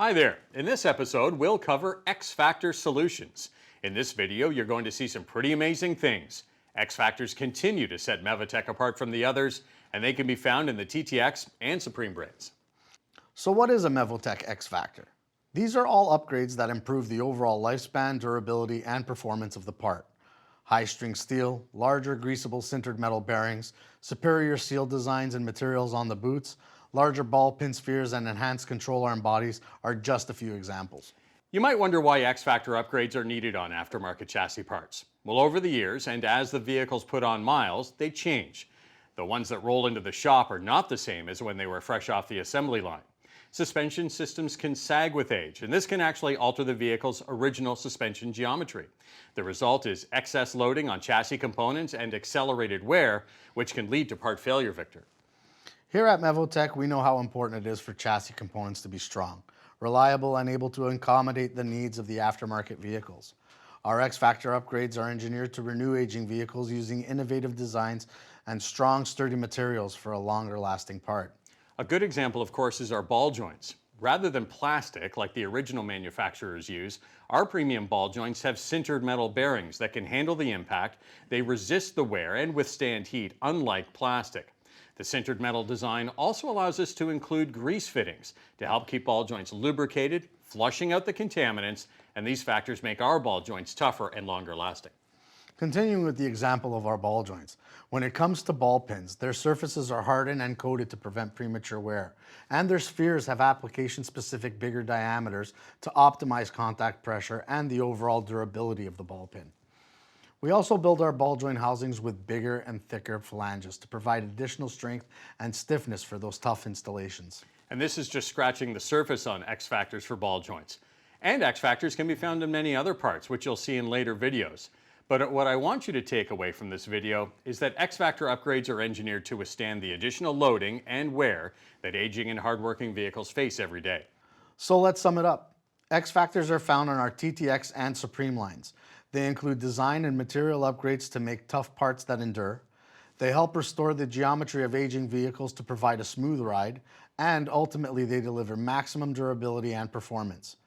Hi there. In this episode, we'll cover X-Factor solutions. In this video, you're going to see some pretty amazing things. X-Factors continue to set Mevotech apart from the others, and they can be found in the TTX and Supreme brands. So what is a Mevotech X-Factor? These are all upgrades that improve the overall lifespan, durability, and performance of the part. High-strength steel, larger greasable sintered metal bearings, superior seal designs and materials on the boots, larger ball pin spheres, and enhanced control arm bodies are just a few examples. You might wonder why X-Factor upgrades are needed on aftermarket chassis parts. Well, over the years, and as the vehicles put on miles, they change. The ones that roll into the shop are not the same as when they were fresh off the assembly line. Suspension systems can sag with age, and this can actually alter the vehicle's original suspension geometry. The result is excess loading on chassis components and accelerated wear, which can lead to part failure, Victor. Here at Mevotech, we know how important it is for chassis components to be strong, reliable, and able to accommodate the needs of the aftermarket vehicles. Our X-Factor upgrades are engineered to renew aging vehicles using innovative designs and strong, sturdy materials for a longer lasting part. A good example, of course, is our ball joints. Rather than plastic, like the original manufacturers use, our premium ball joints have sintered metal bearings that can handle the impact, they resist the wear, and withstand heat, unlike plastic. The sintered metal design also allows us to include grease fittings to help keep ball joints lubricated, flushing out the contaminants, and these factors make our ball joints tougher and longer lasting. Continuing with the example of our ball joints, when it comes to ball pins, their surfaces are hardened and coated to prevent premature wear, and their spheres have application-specific bigger diameters to optimize contact pressure and the overall durability of the ball pin. We also build our ball joint housings with bigger and thicker flanges to provide additional strength and stiffness for those tough installations. And this is just scratching the surface on X-Factors for ball joints. And X-Factors can be found in many other parts, which you'll see in later videos. But what I want you to take away from this video is that X-Factor upgrades are engineered to withstand the additional loading and wear that aging and hardworking vehicles face every day. So let's sum it up. X-Factors are found on our TTX and Supreme lines. They include design and material upgrades to make tough parts that endure. They help restore the geometry of aging vehicles to provide a smooth ride, and ultimately they deliver maximum durability and performance.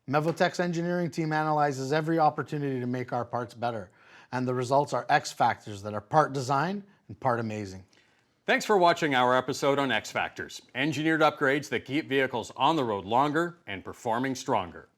Mevotech's engineering team analyzes every opportunity to make our parts better, and the results are X-Factors that are part design and part amazing. Thanks for watching our episode on X-Factors, engineered upgrades that keep vehicles on the road longer and performing stronger.